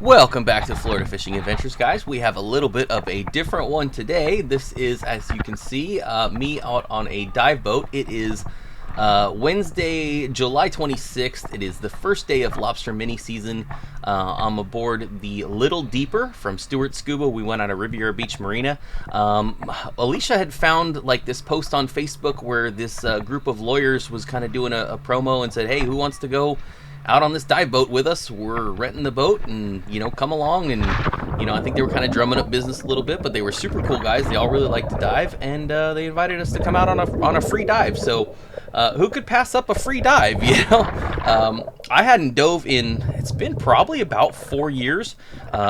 Welcome back to Florida Fishing Adventures, guys. We have a little bit of a different one today. This is, as you can see, me out on a dive boat. It is Wednesday, July 26th. It is the first day of Lobster Mini season. I'm aboard the Little Deeper from Stuart Scuba. We went on a Riviera Beach Marina. Alicia had found like this post on Facebook where this group of lawyers was kind of doing a promo and said, hey, who wants to go out on this dive boat with us? We're renting the boat and, come along. And, I think they were kind of drumming up business a little bit, but they were super cool guys. They all really like to dive, and they invited us to come out on a free dive. So who could pass up a free dive, I hadn't dove in, it's been probably about 4 years.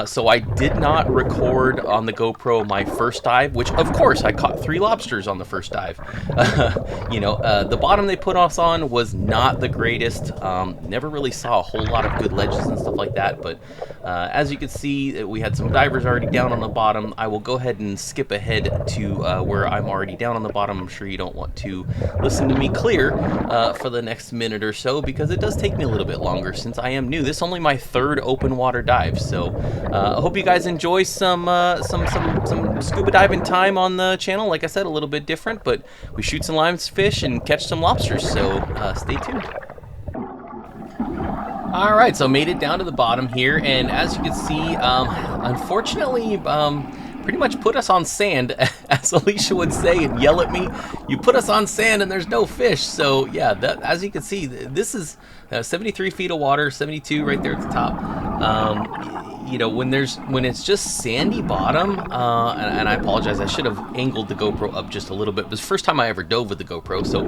So I did not record on the GoPro my first dive, which of course I caught 3 lobsters on the first dive. The bottom they put us on was not the greatest. Never really saw a whole lot of good ledges and stuff like that, but as you can see, we had some divers already down on the bottom. I will go ahead and skip ahead to where I'm already down on the bottom. I'm sure you don't want to listen to me clear for the next minute or so, because it does take me a little bit longer since I am new. This is only my 3rd open water dive, so I hope you guys enjoy some scuba diving time on the channel. Like I said, a little bit different, but we shoot some lionfish and catch some lobsters, so stay tuned. Alright, so made it down to the bottom here, and as you can see, unfortunately, pretty much put us on sand, as Alicia would say and yell at me. You put us on sand and there's no fish. So yeah, as you can see, this is 73 feet of water, 72 right there at the top. When it's just sandy bottom, and I apologize, I should have angled the GoPro up just a little bit. It was the first time I ever dove with the GoPro. So,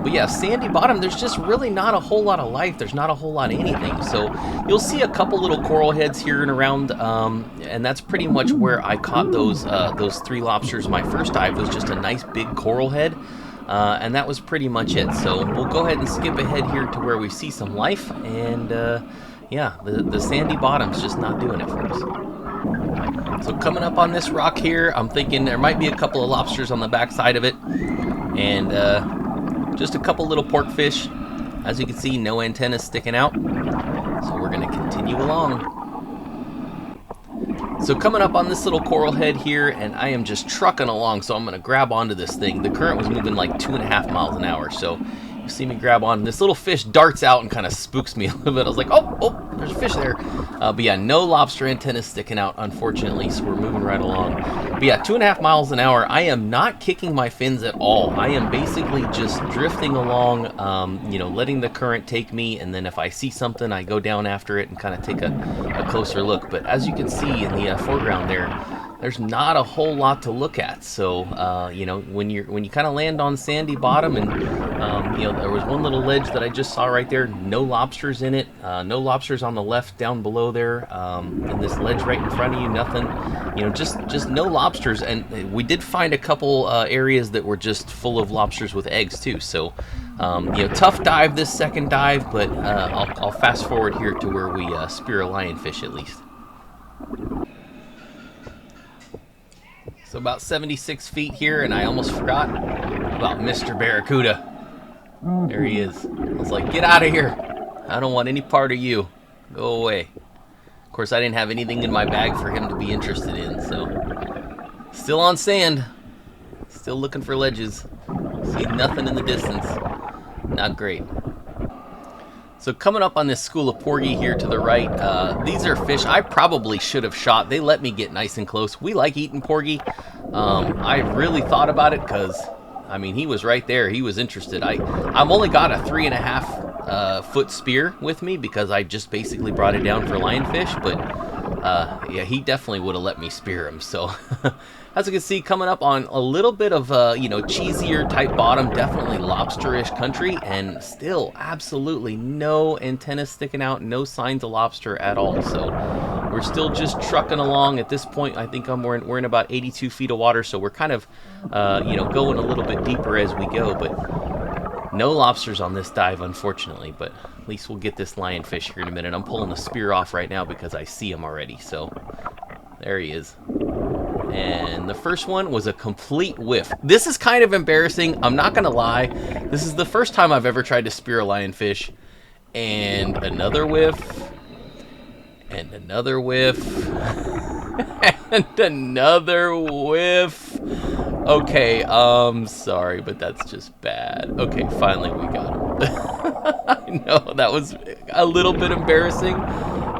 but yeah, sandy bottom, there's just really not a whole lot of life. There's not a whole lot of anything. So you'll see a couple little coral heads here and around, and that's pretty much where I caught those 3 lobsters. My first dive was just a nice big coral head. And that was pretty much it. So we'll go ahead and skip ahead here to where we see some life, and yeah, the sandy bottom's just not doing it for us. So coming up on this rock here, I'm thinking there might be a couple of lobsters on the back side of it, and just a couple little porkfish. As you can see, no antennas sticking out, so we're going to continue along. So coming up on this little coral head here, and I am just trucking along, so I'm going to grab onto this thing. The current was moving like 2.5 miles an hour, so you see me grab on. This little fish darts out and kind of spooks me a little bit. I was like, oh, there's a fish there. But yeah, no lobster antennas sticking out, unfortunately, so we're moving right along. But yeah, 2.5 miles an hour. I am not kicking my fins at all. I am basically just drifting along, letting the current take me, and then if I see something, I go down after it and kind of take a closer look. But as you can see in the foreground there's not a whole lot to look at. So when you kind of land on sandy bottom, and there was one little ledge that I just saw right there, no lobsters in it, no lobsters on the left down below there, and this ledge right in front of you, nothing, just no lobsters. And we did find a couple areas that were just full of lobsters with eggs too. So tough dive, this second dive, but I'll fast forward here to where we spear a lionfish at least. So about 76 feet here, and I almost forgot about Mr. Barracuda. There he is. I was like, get out of here. I don't want any part of you. Go away. Of course, I didn't have anything in my bag for him to be interested in, so. Still on sand. Still looking for ledges. See nothing in the distance. Not great. So coming up on this school of porgy here to the right, these are fish I probably should have shot. They let me get nice and close. We like eating porgy. I really thought about it because, he was right there. He was interested. I've only got a 3.5 foot spear with me because I just basically brought it down for lionfish, but yeah, he definitely would have let me spear him. So as you can see, coming up on a little bit of cheesier type bottom, definitely lobsterish country, and still absolutely no antennas sticking out, no signs of lobster at all. So we're still just trucking along. At this point, I think we're in about 82 feet of water, so we're kind of going a little bit deeper as we go, but no lobsters on this dive, unfortunately. But at least we'll get this lionfish here in a minute. I'm pulling the spear off right now because I see him already. So there he is. And the first one was a complete whiff. This is kind of embarrassing, I'm not gonna lie. This is the first time I've ever tried to spear a lionfish, and another whiff, And another whiff. And another whiff. Okay, sorry, but that's just bad. Okay, finally we got him. I know, that was a little bit embarrassing.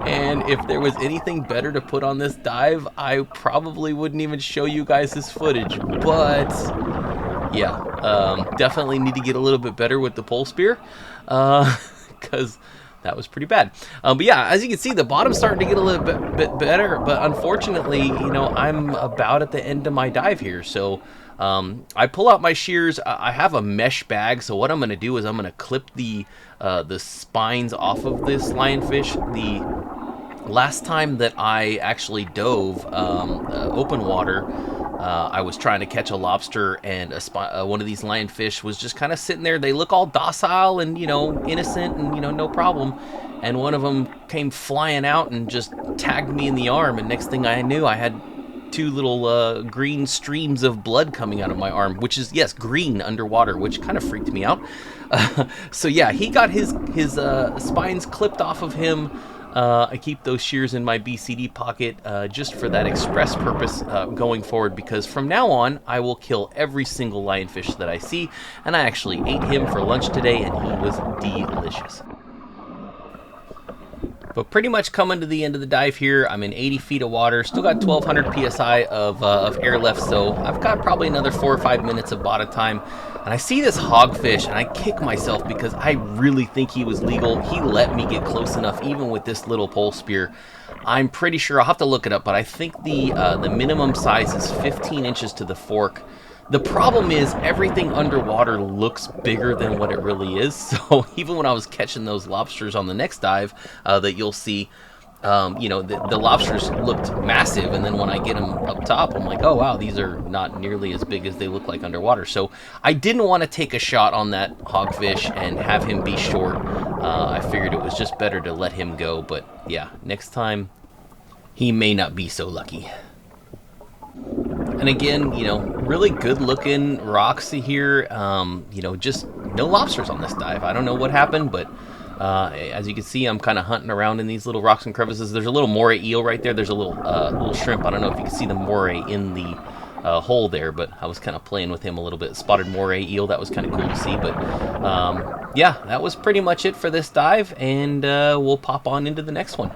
And if there was anything better to put on this dive, I probably wouldn't even show you guys this footage. But, yeah, definitely need to get a little bit better with the pole spear. Because that was pretty bad. But yeah, as you can see, the bottom's starting to get a little bit better. But unfortunately, you know, I'm about at the end of my dive here. So I pull out my shears. I have a mesh bag. So what I'm going to do is I'm going to clip the spines off of this lionfish. The last time that I actually dove open water, I was trying to catch a lobster, and one of these lionfish was just kind of sitting there. They look all docile and, you know, innocent and, you know, no problem. And one of them came flying out and just tagged me in the arm. And next thing I knew, I had two little green streams of blood coming out of my arm, which is, yes, green underwater, which kind of freaked me out. So yeah, he got his spines clipped off of him. I keep those shears in my BCD pocket just for that express purpose going forward, because from now on I will kill every single lionfish that I see, and I actually ate him for lunch today and he was delicious. But pretty much coming to the end of the dive here. I'm in 80 feet of water, still got 1200 psi of air left, so I've got probably another 4 or 5 minutes of bottom time. And I see this hogfish, and I kick myself because I really think he was legal. He let me get close enough, even with this little pole spear. I'm pretty sure, I'll have to look it up, but I think the minimum size is 15 inches to the fork. The problem is everything underwater looks bigger than what it really is. So even when I was catching those lobsters on the next dive that you'll see, you know, the lobsters looked massive. And then when I get them up top, I'm like, oh, wow, these are not nearly as big as they look like underwater. So I didn't want to take a shot on that hogfish and have him be short. I figured it was just better to let him go. But yeah, next time he may not be so lucky. And again, you know, really good looking rocks here. You know, just no lobsters on this dive. I don't know what happened, but as you can see, I'm kind of hunting around in these little rocks and crevices. There's a little moray eel right there. There's a little shrimp. I don't know if you can see the moray in the hole there, but I was kind of playing with him a little bit. Spotted moray eel. That was kind of cool to see. But yeah, that was pretty much it for this dive, and we'll pop on into the next one.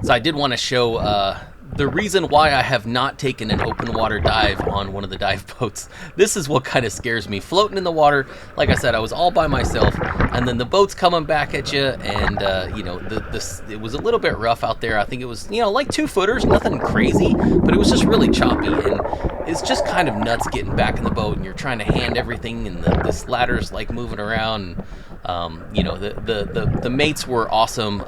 So I did want to show the reason why I have not taken an open water dive on one of the dive boats. This is what kind of scares me. Floating in the water, like I said, I was all by myself, and then the boat's coming back at you, and you know, it was a little bit rough out there. I think it was, you know, like 2 footers, nothing crazy, but it was just really choppy, and it's just kind of nuts getting back in the boat, and you're trying to hand everything, and this ladder's like moving around. You know, the mates were awesome.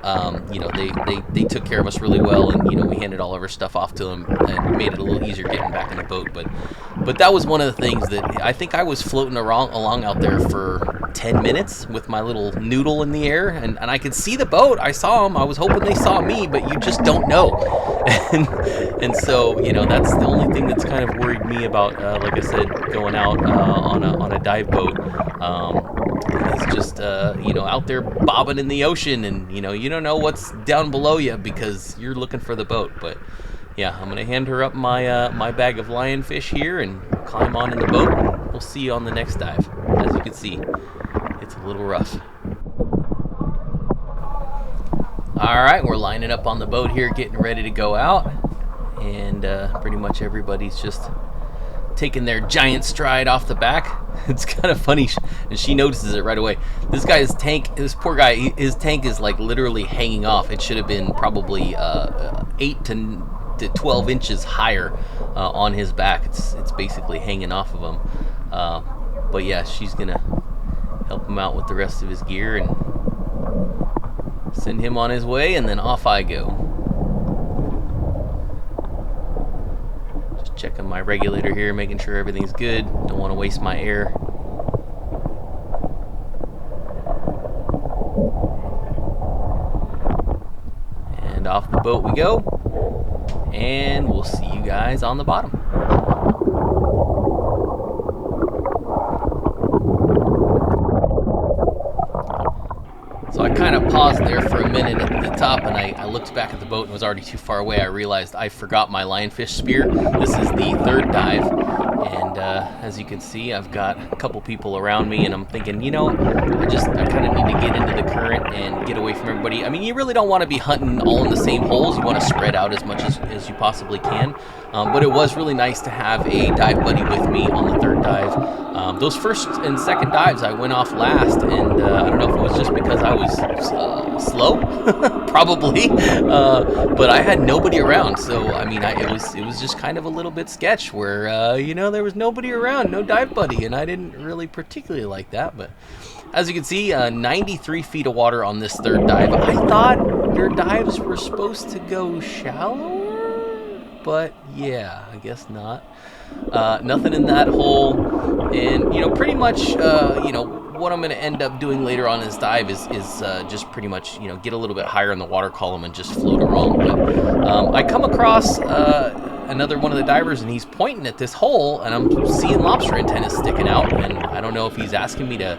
You know, they took care of us really well, and you know, we handed all of our stuff off to them and made it a little easier getting back in the boat. But that was one of the things that I think I was floating along out there for 10 minutes with my little noodle in the air, and I could see the boat. I saw them. I was hoping they saw me, but you just don't know. And so, you know, that's the only thing that's kind of worried me about, like I said, going out on a dive boat. It's just, you know, out there bobbing in the ocean, and, you know, you don't know what's down below you because you're looking for the boat. But, yeah, I'm going to hand her up my bag of lionfish here and climb on in the boat. And we'll see you on the next dive. As you can see, it's a little rough. All right, we're lining up on the boat here, getting ready to go out. And pretty much everybody's just taking their giant stride off the back. It's kind of funny, and she notices it right away. This guy's tank, this poor guy, his tank is like literally hanging off. It should have been probably 8 to 12 inches higher on his back. It's basically hanging off of him. But yeah, she's gonna help him out with the rest of his gear and send him on his way, and then off I go. Checking my regulator here, making sure everything's good. Don't want to waste my air. And off the boat we go. And we'll see you guys on the bottom. So I kind of paused there for a minute at the top, and I looked back at the boat and was already too far away. I realized I forgot my lionfish spear. This is the third dive, and as you can see, I've got a couple people around me, and I'm thinking, you know, I kind of need to get into the current and get away from everybody. I mean, you really don't want to be hunting all in the same holes. You want to spread out as much as you possibly can. But it was really nice to have a dive buddy with me on the third dive. Those first and second dives, I went off last, and I don't know if it was just because I was slow, probably, but I had nobody around. So I mean, it was just kind of a little bit sketch where you know, there was nobody around, no dive buddy, and I didn't really particularly like that. But as you can see, 93 feet of water on this third dive. I thought your dives were supposed to go shallower, but yeah, I guess not. Nothing in that hole, and you know, pretty much, you know, what I'm going to end up doing later on in this dive is just pretty much, you know, get a little bit higher in the water column and just float along. But I come across another one of the divers, and he's pointing at this hole, and I'm seeing lobster antennas sticking out, and I don't know if he's asking me to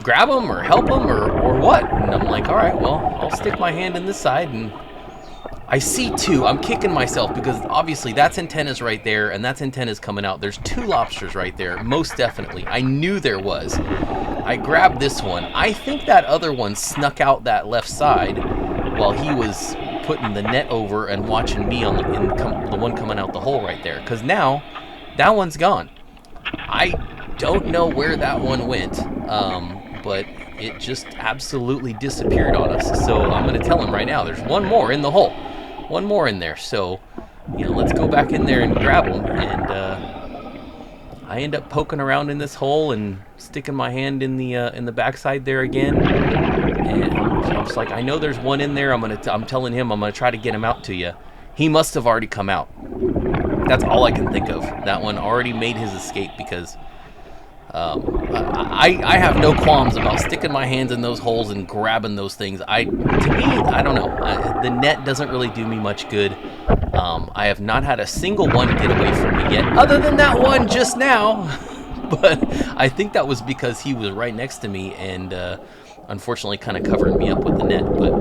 grab them or help them or what. And I'm like, all right, well, I'll stick my hand in this side, and I see two. I'm kicking myself because obviously that's antennas right there, and that's antennas coming out. There's two lobsters right there, most definitely. I knew there was. I grabbed this one. I think that other one snuck out that left side while he was putting the net over and watching me on the one coming out the hole right there. Because now that one's gone. I don't know where that one went, but it just absolutely disappeared on us. So I'm going to tell him right now, there's one more in the hole. One more in there. So, you know, let's go back in there and grab him. And I end up poking around in this hole and sticking my hand in the backside there again. And I'm just like, I know there's one in there. I'm telling him I'm gonna try to get him out to you. He must have already come out. That's all I can think of. That one already made his escape because I have no qualms about sticking my hands in those holes and grabbing those things. To me, I don't know. The net doesn't really do me much good. I have not had a single one get away from me yet, other than that one just now. But I think that was because he was right next to me and unfortunately kind of covering me up with the net. But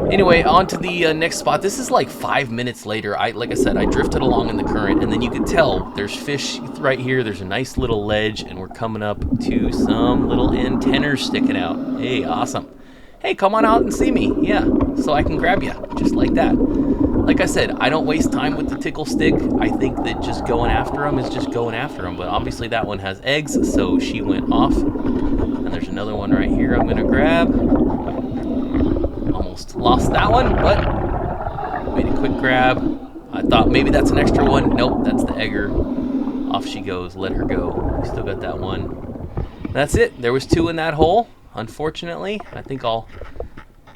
anyway, on to the next spot. This is like 5 minutes later. Like I said, I drifted along in the current, and then you could tell there's fish right here. There's a nice little ledge, and we're coming up to some little antennas sticking out. Hey, awesome. Hey, come on out and see me. Yeah, so I can grab you, just like that. Like I said, I don't waste time with the tickle stick. I think that just going after them is just going after them. But obviously that one has eggs, so she went off. And there's another one right here I'm going to grab. Almost lost that one, but made a quick grab. I thought maybe that's an extra one. Nope, that's the egger. Off she goes. Let her go. We still got that one. That's it. There was two in that hole, unfortunately. I think I'll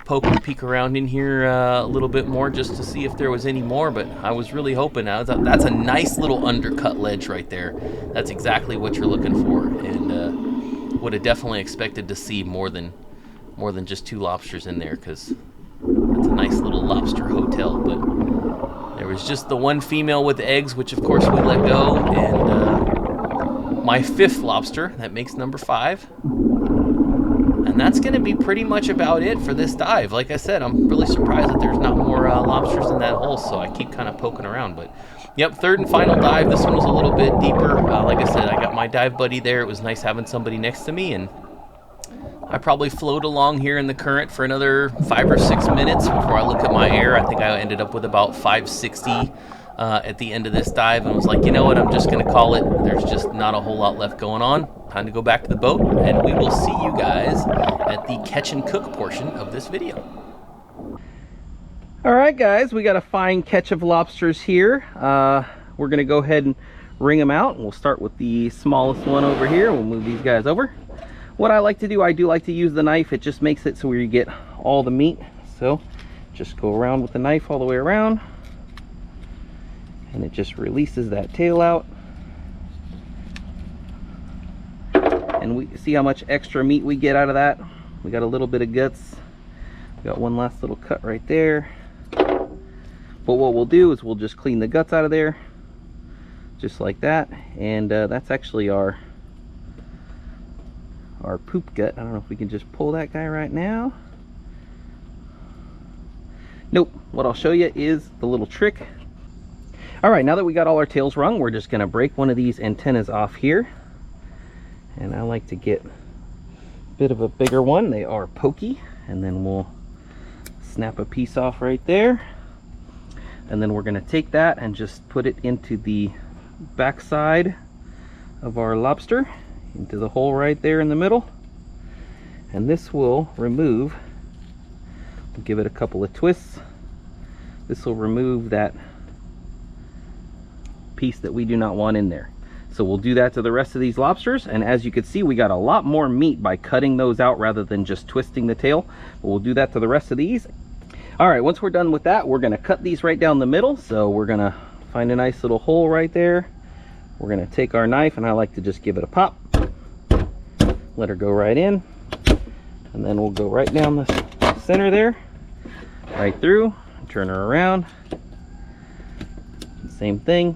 poke and peek around in here a little bit more just to see if there was any more, but I was really hoping. That's a nice little undercut ledge right there. That's exactly what you're looking for, and would have definitely expected to see more than just two lobsters in there, because that's a nice little lobster hotel. But there was just the one female with eggs, which of course we let go, and my fifth lobster that makes number 5. And that's going to be pretty much about it for this dive. Like I said, I'm really surprised that there's not more lobsters in that hole, so I keep kind of poking around. But yep, third and final dive. This one was a little bit deeper. Like I said, I got my dive buddy there. It was nice having somebody next to me, and I probably float along here in the current for another 5 or 6 minutes before I look at my air. I think I ended up with about 560 at the end of this dive, and was like, you know what, I'm just going to call it. There's just not a whole lot left going on. Time to go back to the boat, and we will see you guys at the catch and cook portion of this video. All right, guys, we got a fine catch of lobsters here. We're going to go ahead and wring them out, and we'll start with the smallest one over here. We'll move these guys over. What I like to do, I do like to use the knife. It just makes it so where you get all the meat. So just go around with the knife all the way around, and it just releases that tail out. And we see how much extra meat we get out of that. We got a little bit of guts. We got one last little cut right there. But what we'll do is we'll just clean the guts out of there, just like that. And that's actually our poop gut. I don't know if we can just pull that guy right now. Nope. What I'll show you is the little trick. All right, now that we got all our tails wrung, we're just gonna break one of these antennas off here. And I like to get a bit of a bigger one. They are pokey. And then we'll snap a piece off right there. And then we're gonna take that and just put it into the backside of our lobster, into the hole right there in the middle. And this will remove, we'll give it a couple of twists. This will remove that piece that we do not want in there. So we'll do that to the rest of these lobsters, and as you can see, we got a lot more meat by cutting those out rather than just twisting the tail. But we'll do that to the rest of these. All right, once we're done with that, we're gonna cut these right down the middle. So we're gonna find a nice little hole right there. We're gonna take our knife, and I like to just give it a pop. Let her go right in, and then we'll go right down the center there, right through, turn her around. Same thing.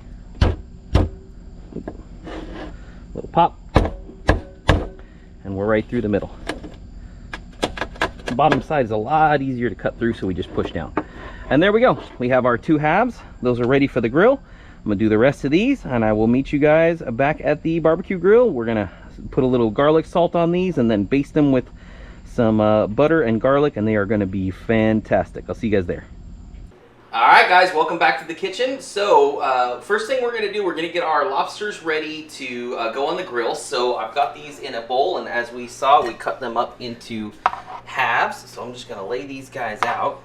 Little pop, and we're right through the middle. The bottom side is a lot easier to cut through, so we just push down. And there we go. We have our 2 halves. Those are ready for the grill. I'm gonna do the rest of these, and I will meet you guys back at the barbecue grill. We're gonna put a little garlic salt on these and then baste them with some butter and garlic, and they are gonna be fantastic. I'll see you guys there. All right, guys, welcome back to the kitchen. So first thing we're gonna do, we're gonna get our lobsters ready to go on the grill. So I've got these in a bowl, and as we saw, we cut them up into halves. So I'm just gonna lay these guys out.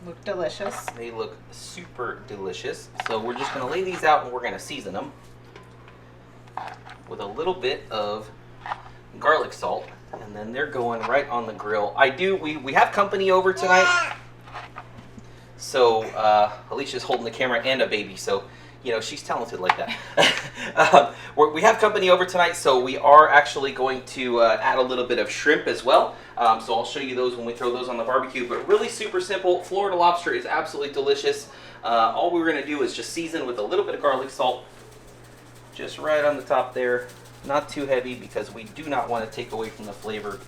Look delicious. They look super delicious. So we're just gonna lay these out, and we're gonna season them with a little bit of garlic salt, and then they're going right on the grill. We have company over tonight. So Alicia's holding the camera and a baby, so you know she's talented like that. We have company over tonight, so we are actually going to add a little bit of shrimp as well. So I'll show you those when we throw those on the barbecue. But really super simple. Florida lobster is absolutely delicious. All we're going to do is just season with a little bit of garlic salt, just right on the top there. Not too heavy, because we do not want to take away from the flavor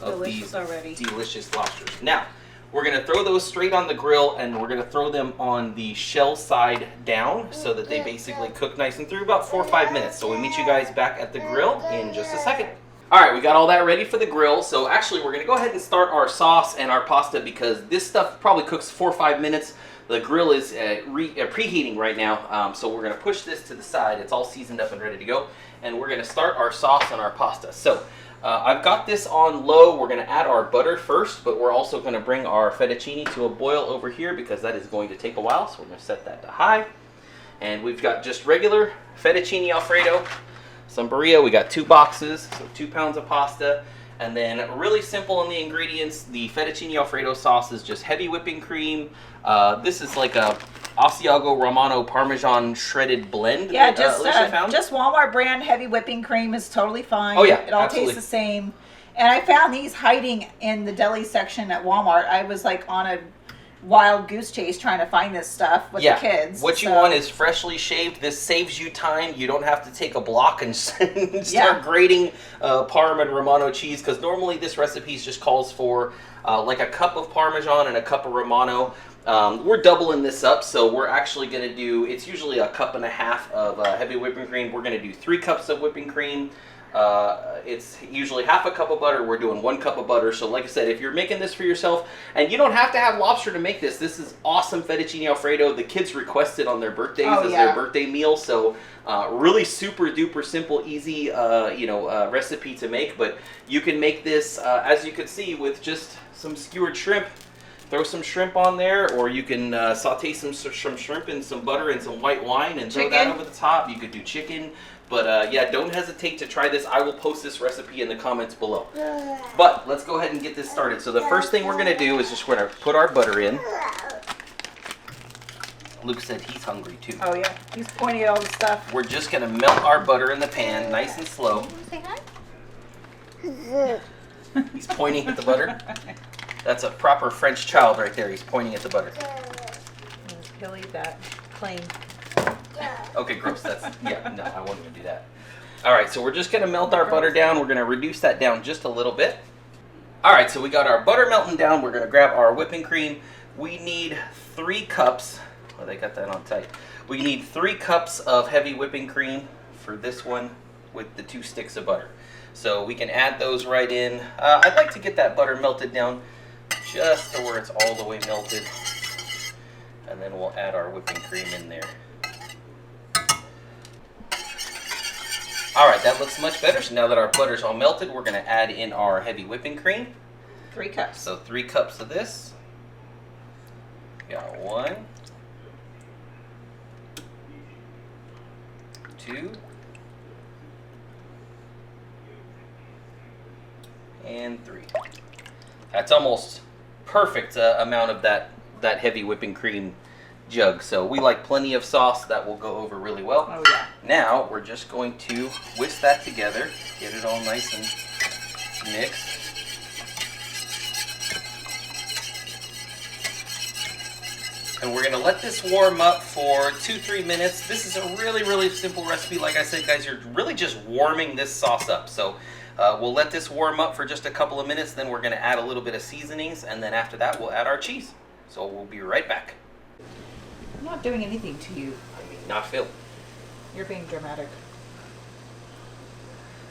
of these delicious lobsters. Now, we're going to throw those straight on the grill, and we're going to throw them on the shell side down so that they basically cook nice and through about 4 or 5 minutes. So we'll meet you guys back at the grill in just a second. All right, we got all that ready for the grill. So actually, we're going to go ahead and start our sauce and our pasta, because this stuff probably cooks 4 or 5 minutes. The grill is preheating right now, so we're going to push this to the side. It's all seasoned up and ready to go, and we're going to start our sauce and our pasta. So I've got this on low. We're going to add our butter first, but we're also going to bring our fettuccine to a boil over here, because that is going to take a while. So we're going to set that to high. And we've got just regular fettuccine Alfredo, some burrito. We got 2 boxes, so 2 pounds of pasta. And then really simple in the ingredients. The fettuccine Alfredo sauce is just heavy whipping cream. This is like a Asiago Romano Parmesan shredded blend. Yeah, that, just Walmart brand heavy whipping cream is totally fine. Oh yeah, it all absolutely tastes the same. And I found these hiding in the deli section at Walmart. I was like on a wild goose chase trying to find this stuff with the kids. What you want is freshly shaved. This saves you time. You don't have to take a block and start grating Parm and Romano cheese, because normally this recipe just calls for like a cup of Parmesan and a cup of Romano. We're doubling this up, so we're actually going to do, it's usually a cup and a half of heavy whipping cream. We're going to do 3 cups of whipping cream. It's usually half a cup of butter. We're doing 1 cup of butter. So like I said, if you're making this for yourself, and you don't have to have lobster to make this, this is awesome fettuccine Alfredo. The kids requested on their birthdays as their birthday meal. So really super duper simple, easy, recipe to make. But you can make this, as you can see, with just some skewered shrimp. Throw some shrimp on there, or you can saute some shrimp in some butter and some white wine and throw that over the top. You could do chicken. But yeah, don't hesitate to try this. I will post this recipe in the comments below. But let's go ahead and get this started. So the first thing we're going to do is just we're going to put our butter in. Luke said he's hungry too. Oh yeah, he's pointing at all the stuff. We're just going to melt our butter in the pan nice and slow. He's pointing at the butter. That's a proper French child right there. He's pointing at the butter. He'll eat that plain. Okay, gross. No, I won't even do that. All right, so we're just going to melt our butter down. We're going to reduce that down just a little bit. All right, so we got our butter melting down. We're going to grab our whipping cream, we need 3 cups. Oh, they got that on tight. We need 3 cups of heavy whipping cream for this one with the 2 sticks of butter. So we can add those right in. I'd like to get that butter melted down just to where it's all the way melted. And then we'll add our whipping cream in there. All right, that looks much better. So now that our butter's all melted, we're going to add in our heavy whipping cream. 3 cups. So 3 cups of this. Got 1, 2, and 3. That's almost perfect amount of that heavy whipping cream jug. So we like plenty of sauce. That will go over really well. Oh yeah. Now we're just going to whisk that together, get it all nice and mixed. And we're going to let this warm up for 2-3 minutes. This is a really simple recipe. Like I said, guys, you're really just warming this sauce up. So we'll let this warm up for just a couple of minutes. Then we're going to add a little bit of seasonings. And then after that, we'll add our cheese. So we'll be right back. I'm not doing anything to you. I mean, not Phil. You're being dramatic.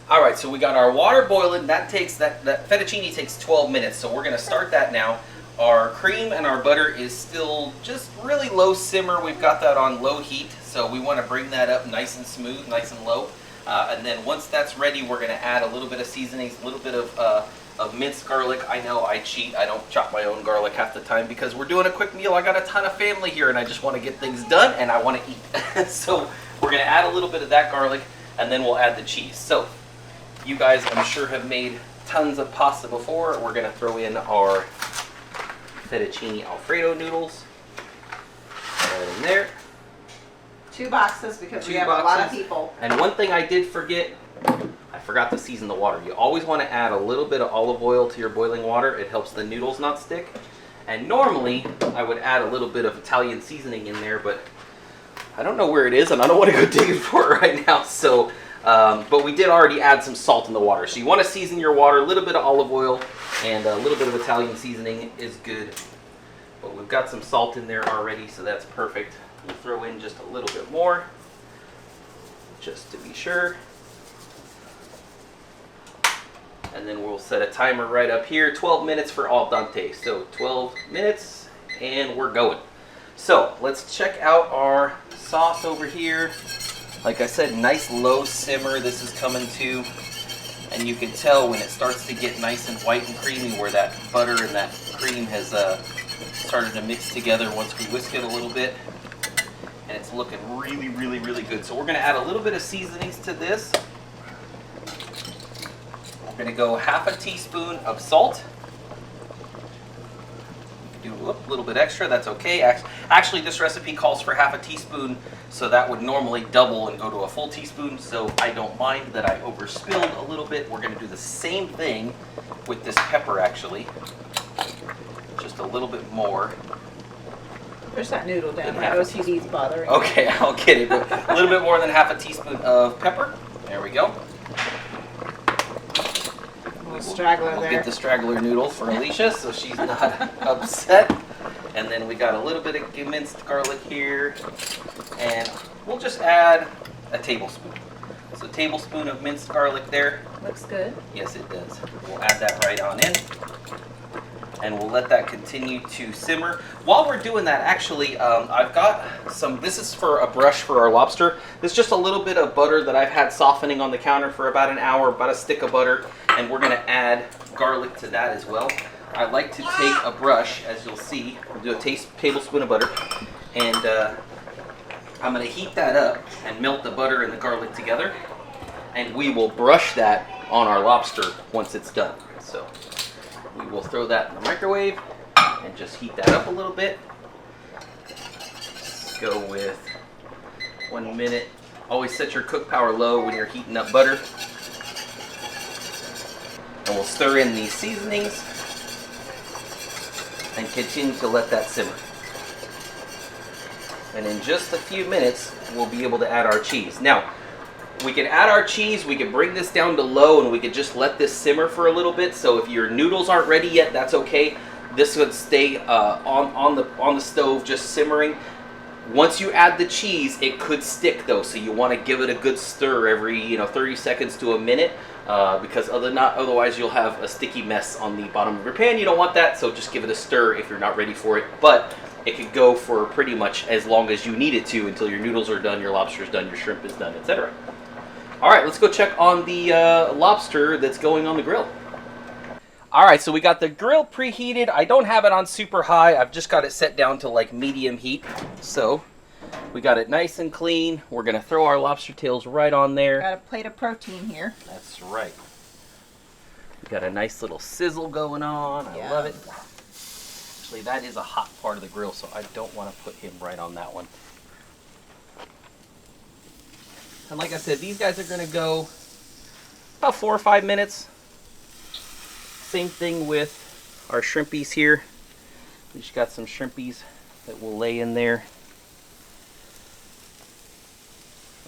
All right, so we got our water boiling. That fettuccine takes 12 minutes. So we're going to start that now. Our cream and our butter is still just really low simmer. We've got that on low heat, so we want to bring that up nice and smooth, nice and low. And then once that's ready, we're going to add a little bit of seasonings, a little bit of minced garlic. I know I cheat. I don't chop my own garlic half the time because we're doing a quick meal. I got a ton of family here, and I just want to get things done, and I want to eat. So we're going to add a little bit of that garlic, and then we'll add the cheese. So you guys, I'm sure, have made tons of pasta before. We're going to throw in our Fettuccine Alfredo noodles right in there. 2 boxes because we have boxes. a lot of people. And one thing I did forget, I forgot to season the water. You always want to add a little bit of olive oil to your boiling water. It helps the noodles not stick. And normally I would add a little bit of Italian seasoning in there, but I don't know where it is and I don't want to go digging for it right now. So, but we did already add some salt in the water. So you want to season your water, a little bit of olive oil and a little bit of Italian seasoning is good. But we've got some salt in there already, so that's perfect. We'll throw in just a little bit more, just to be sure. And then we'll set a timer right up here, 12 minutes for al dente. So 12 minutes, and we're going. So let's check out our sauce over here. Like I said, nice low simmer. This is coming to, and you can tell when it starts to get nice and white and creamy where that butter and that cream has started to mix together once we whisk it a little bit. And it's looking really good. So we're going to add a little bit of seasonings to this. We're going to go half a teaspoon of salt. Do a little bit extra, that's okay. Actually, this recipe calls for half a teaspoon, so that would normally double and go to a full teaspoon, so I don't mind that I overspilled a little bit. We're going to do the same thing with this pepper, actually. Just a little bit more. There's that noodle down there. OCD's bothering me. Okay, I'll get it. But a little bit more than half a teaspoon of pepper. There we go. Straggler we'll there. Get the straggler noodle for Alicia so she's not upset. And then we got a little bit of minced garlic here. And we'll just add a tablespoon. So a tablespoon of minced garlic there. Looks good. Yes, it does. We'll add that right on in. And we'll let that continue to simmer. While we're doing that, actually, I've got some, this is for a brush for our lobster. This is just a little bit of butter that I've had softening on the counter for about an hour, about a stick of butter, and we're gonna add garlic to that as well. I like to take a brush, as you'll see, do a tablespoon of butter, and I'm gonna heat that up and melt the butter and the garlic together, and we will brush that on our lobster once it's done. So we will throw that in the microwave and just heat that up a little bit. Let's go with 1 minute. Always set your cook power low when you're heating up butter. And we'll stir in these seasonings and continue to let that simmer. And in just a few minutes, we'll be able to add our cheese. Now, we can add our cheese, we can bring this down to low, and we can just let this simmer for a little bit. So if your noodles aren't ready yet, that's okay. This would stay on the stove, just simmering. Once you add the cheese, it could stick though, so you want to give it a good stir every 30 seconds to a minute, because otherwise you'll have a sticky mess on the bottom of your pan. You don't want that, so just give it a stir if you're not ready for it. But it could go for pretty much as long as you need it to, until your noodles are done, your lobster's done, your shrimp is done, etc. All right, let's go check on the lobster that's going on the grill. All right, so we got the grill preheated. I don't have it on super high. I've just got it set down to like medium heat. So we got it nice and clean. We're gonna throw our lobster tails right on there. Got a plate of protein here. That's right. We got a nice little sizzle going on. I love it. Actually, that is a hot part of the grill, so I don't want to put him right on that one. And like I said, these guys are gonna go about 4 or 5 minutes. Same thing with our shrimpies here. We just got some shrimpies that we'll lay in there.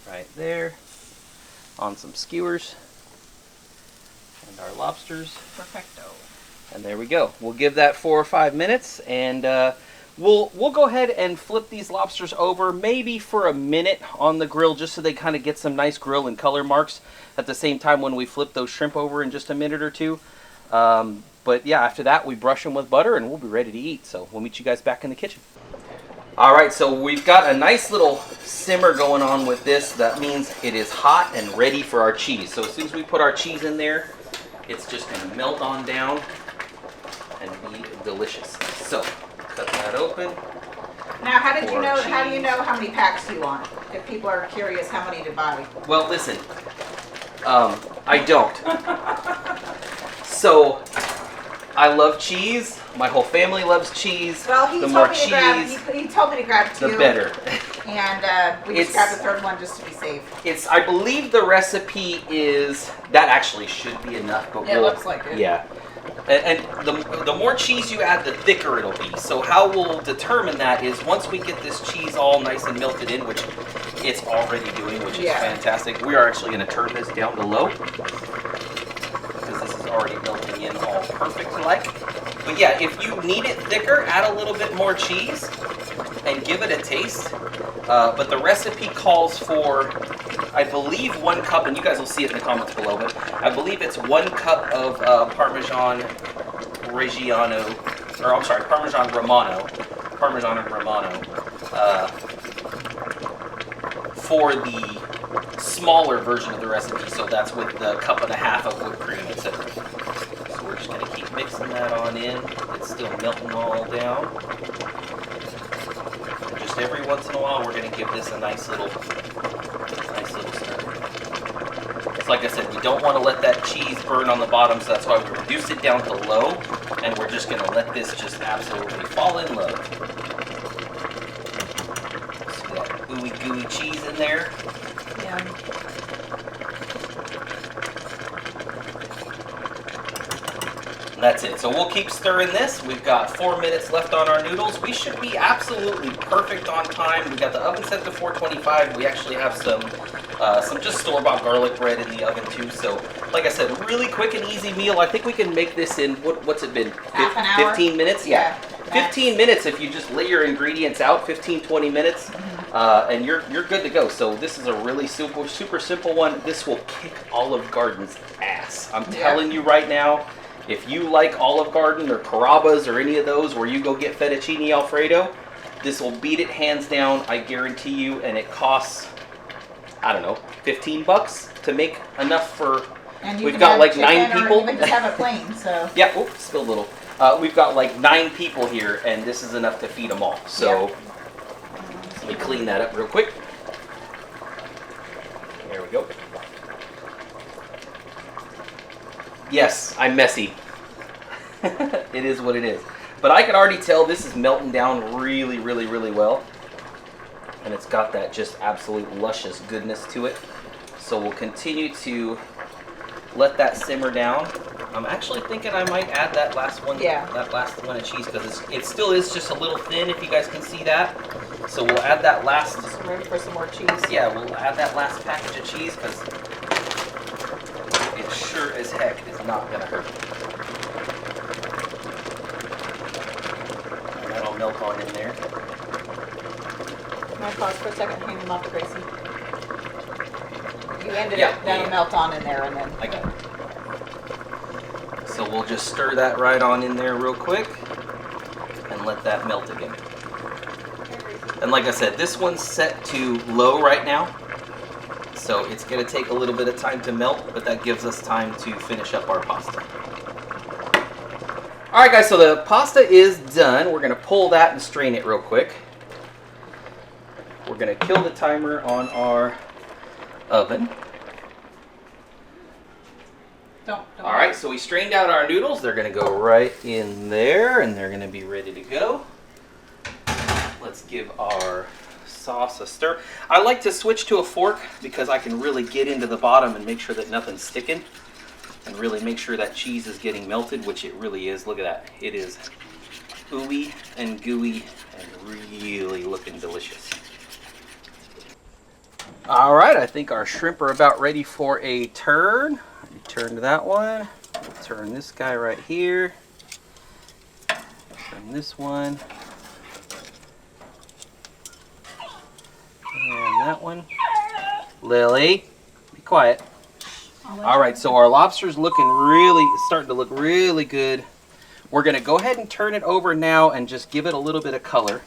Right there. On some skewers. And our lobsters. Perfecto. And there we go. We'll give that 4 or 5 minutes, and we'll go ahead and flip these lobsters over, maybe for a minute on the grill, just so they kind of get some nice grill and color marks at the same time when we flip those shrimp over in just a minute or two. But yeah, after that we brush them with butter and we'll be ready to eat. So we'll meet you guys back in the kitchen. All right, so we've got a nice little simmer going on with this. That means it is hot and ready for our cheese. So as soon as we put our cheese in there, it's just gonna melt on down and be delicious. So cut that open. Now, how do you know how many packs you want? If people are curious how many to buy. Well, listen, I don't. So, I love cheese. My whole family loves cheese. Well, he told me to grab 2. The better. And we just grabbed the 3rd one just to be safe. I believe the recipe is, that actually should be enough. But it looks like it. Yeah. And the more cheese you add, the thicker it'll be. So how we'll determine that is once we get this cheese all nice and melted in, which it's already doing, which is fantastic. We are actually going to turn this down to low, because this is already melting in all perfect like. But yeah, if you need it thicker, add a little bit more cheese and give it a taste. But the recipe calls for, I believe, 1 cup, and you guys will see it in the comments below, but I believe it's 1 cup of Parmesan Reggiano, or I'm sorry, Parmesan Romano for the smaller version of the recipe. So that's with the 1.5 cups of whipped cream, etc. So we're just gonna keep mixing that on in. It's still melting all down. And just every once in a while, we're gonna give this a nice little stir. It's like I said, we don't want to let that cheese burn on the bottom, so that's why we reduced it down to low, and we're just gonna let this just absolutely fall in love. So that ooey gooey cheese in there. Yeah. That's it. So we'll keep stirring this. We've got 4 minutes left on our noodles. We should be absolutely perfect on time. We got the oven set to 425. We actually have some just store-bought garlic bread in the oven too. So, like I said, really quick and easy meal. I think we can make this in what's it been? Half an hour. 15 minutes? Yeah. 15 minutes if you just lay your ingredients out. 15-20 minutes. And you're good to go. So this is a really super simple one. This will kick Olive Garden's ass. I'm telling you right now. If you like Olive Garden or Carrabba's or any of those where you go get Fettuccine Alfredo, this will beat it hands down, I guarantee you, and it costs, I don't know, $15 to make enough for, and we've got like 9 people. Or even just have a plain, so. Yeah, oops, spilled a little. We've got like 9 people here, and this is enough to feed them all. So, let me clean that up real quick. There we go. Yes, I'm messy. It is what it is. But I can already tell this is melting down really, really, really well. And it's got that just absolute luscious goodness to it. So we'll continue to let that simmer down. I'm actually thinking I might add that last one, that last one of cheese, because it still is just a little thin, if you guys can see that. So we'll add that last. Just ready for some more cheese. Yeah, we'll add that last package of cheese, because it sure as heck is not going to hurt. that'll melt on in there. Can I pause for a second and hand them off to Gracie? You ended Yeah, it, that'll melt on in there and then. I got it. So we'll just stir that right on in there real quick and let that melt again. And like I said, this one's set to low right now. So it's going to take a little bit of time to melt, but that gives us time to finish up our pasta. Alright guys, so the pasta is done. We're going to pull that and strain it real quick. We're going to kill the timer on our oven. Don't. Alright, so we strained out our noodles. They're going to go right in there and they're going to be ready to go. Let's give our sauce a stir. I like to switch to a fork because I can really get into the bottom and make sure that nothing's sticking and really make sure that cheese is getting melted, which it really is. Look at that. It is ooey and gooey and really looking delicious. All right, I think our shrimp are about ready for a turn. Turn to that one. Turn this guy right here. Turn this one. And that one. Lily, be quiet. All right, so our lobster's starting to look really good. We're gonna go ahead and turn it over now and just give it a little bit of color.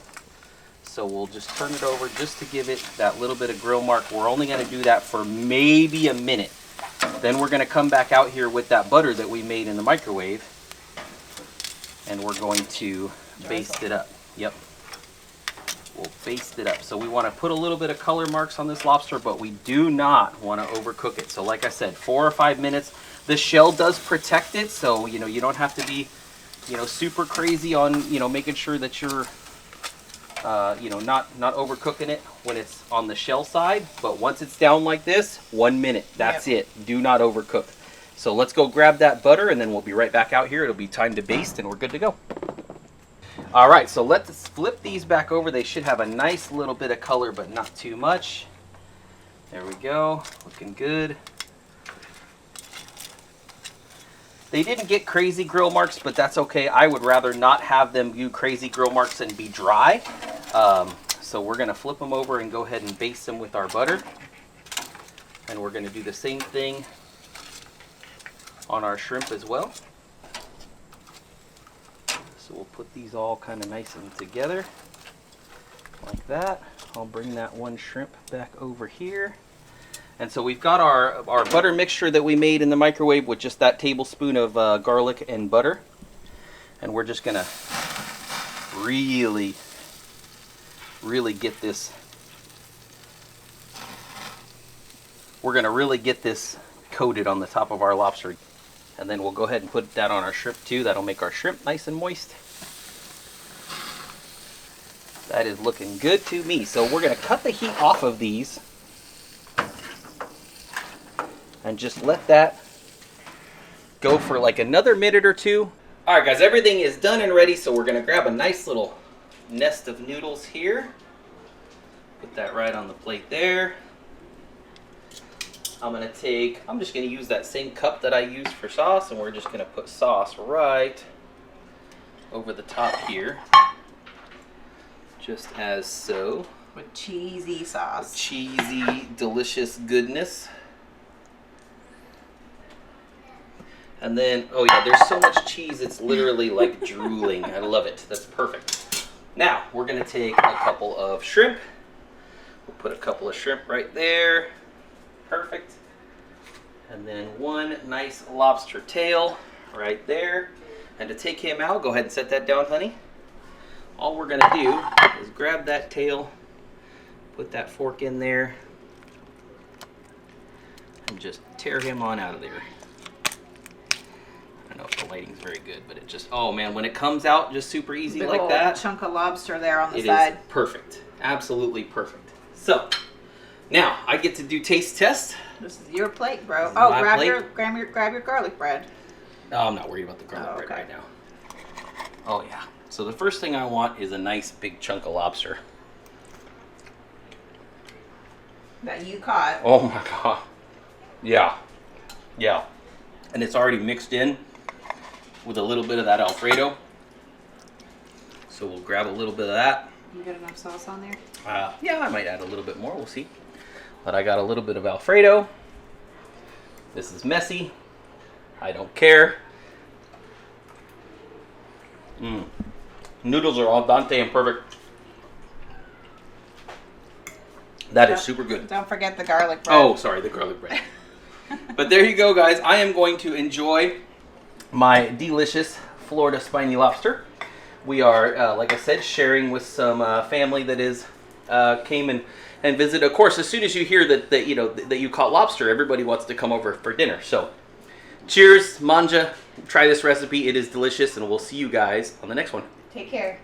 So we'll just turn it over just to give it that little bit of grill mark. We're only gonna do that for maybe a minute. Then we're gonna come back out here with that butter that we made in the microwave. And we're going to baste it up. Yep. We'll baste it up. So we want to put a little bit of color marks on this lobster, but we do not want to overcook it. So like I said, 4 or 5 minutes. The shell does protect it, so you don't have to be super crazy on making sure that you're not overcooking it when it's on the shell side. But once it's down like this, 1 minute. That's it. Do not overcook. So let's go grab that butter and then we'll be right back out here. It'll be time to baste and we're good to go. All right, so let's flip these back over. They should have a nice little bit of color, but not too much. There we go, looking good. They didn't get crazy grill marks, but that's okay. I would rather not have them do crazy grill marks and be dry. So we're gonna flip them over and go ahead and baste them with our butter. And we're gonna do the same thing on our shrimp as well. So we'll put these all kind of nice and together like that. I'll bring that one shrimp back over here. And so we've got our butter mixture that we made in the microwave with just that tablespoon of garlic and butter. And we're just gonna really get this. We're gonna really get this coated on the top of our lobster. And then we'll go ahead and put that on our shrimp too. That'll make our shrimp nice and moist. That is looking good to me. So we're gonna cut the heat off of these and just let that go for like another minute or two. All right guys, everything is done and ready. So we're gonna grab a nice little nest of noodles here. Put that right on the plate there. I'm just gonna use that same cup that I used for sauce, and we're just gonna put sauce right over the top here. Just as so. With cheesy sauce. Cheesy, delicious goodness. And then, oh yeah, there's so much cheese, it's literally like drooling. I love it, that's perfect. Now, we're gonna take a couple of shrimp. We'll put a couple of shrimp right there. Perfect. And then one nice lobster tail right there. And to take him out, go ahead and set that down, honey. All we're gonna do is grab that tail, put that fork in there, and just tear him on out of there. I don't know if the lighting's very good, but it just, oh man, when it comes out just super easy like that. Chunk of lobster there on the it side. Is perfect, absolutely perfect. So, now I get to do taste test. This is your plate, bro. Oh, grab your garlic bread. No, I'm not worried about the garlic bread right now. Oh yeah. So the first thing I want is a nice big chunk of lobster. That you caught. Oh my god. Yeah. Yeah. And it's already mixed in with a little bit of that Alfredo. So we'll grab a little bit of that. You got enough sauce on there? Yeah, I might add a little bit more. We'll see. But I got a little bit of Alfredo. This is messy. I don't care. Noodles are al dente and perfect. That is super good. Don't forget the garlic bread. Oh, sorry, the garlic bread. But there you go, guys. I am going to enjoy my delicious Florida spiny lobster. We are, like I said, sharing with some family that is came and visit. Of course, as soon as you hear that you caught lobster, everybody wants to come over for dinner. So, cheers, manja. Try this recipe. It is delicious, and we'll see you guys on the next one. Take care.